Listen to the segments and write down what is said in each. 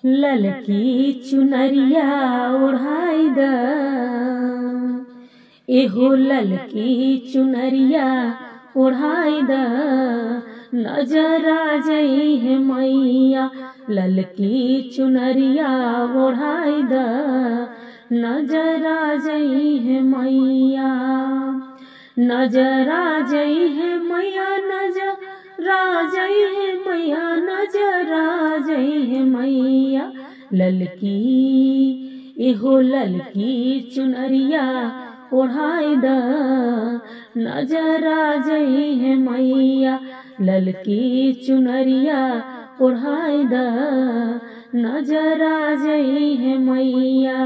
ललकी चुनरिया ओढ़ाई द, एहो ललकी चुनरिया ओढ़ाई द, नजर आ जई है मैया ललकी चुनरिया ओढ़ाई द, नजर आ जई है मैया, नजर आ जई है मैया, नजर आ जई है मैया, नजर आ जई है मैया ललकी, एहो ललकी चुनरिया ओढ़ाई द, नजर आ जई है मैया ललकी चुनरिया ओढ़ाई द, नजर आ जई है मैया।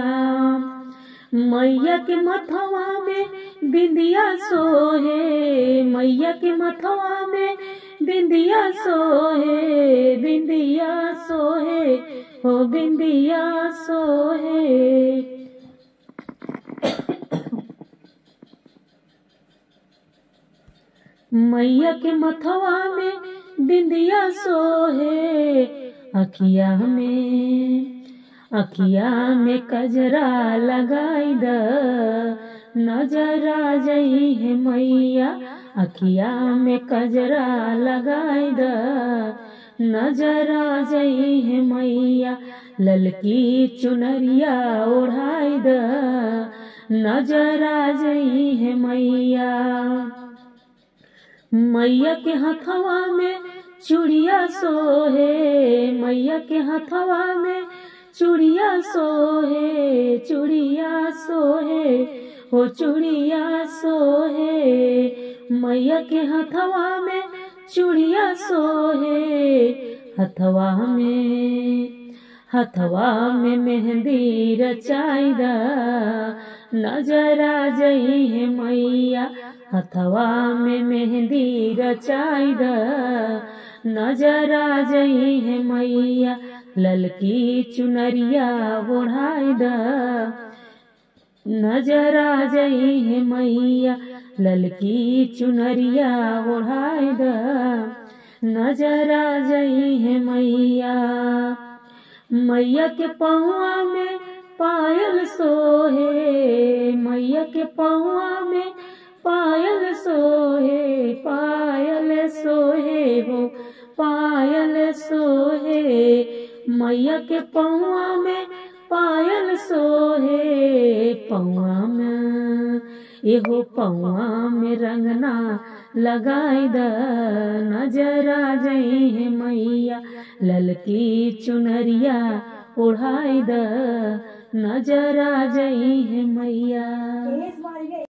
मैया के मथवा में बिंदिया सोहे, मैया के मथवा में बिंदिया सोहे, बिंदिया सोहे हो बिंदिया सोहे, मैया के मथवा में बिंदिया सोहे, अखिया में कजरा लगाई द, नजर आ जई है मैया अखिया में कजरा लगाई द, नजर आ जई है मैया ललकी चुनरिया ओढ़ाई द, नजर आ जई है मैया। मैया के हथवा में चूड़िया सोहे, मैया के हथवा में चूड़िया सोहे, चूड़िया सोहे हो चूड़िया सोहे, मैया के हथवा में चूड़िया सोहे, हथवा में मेहंदी रचाई द, नजर आ जई है मैया हथवा में मेहंदी रचाई द, नजर आ जई है मैया ललकी चुनरिया ओढ़ाई द, नजर आ जई है मैया ललकी चुनरिया ओढ़ाई द, नजर आ जई है मैया। मैया के पहुआ में पायल सोहे, मैया के पहुआ में पायल सोहे, पायल सोहे हो पायल सोहे, मैया के पहुआ में पायल सोहे, पहुआ में एहो पहुआ में रंगना लगाई द, नजर आ जई है मैया ललकी चुनरिया ओढ़ाई द, नजर आ जई है मैया।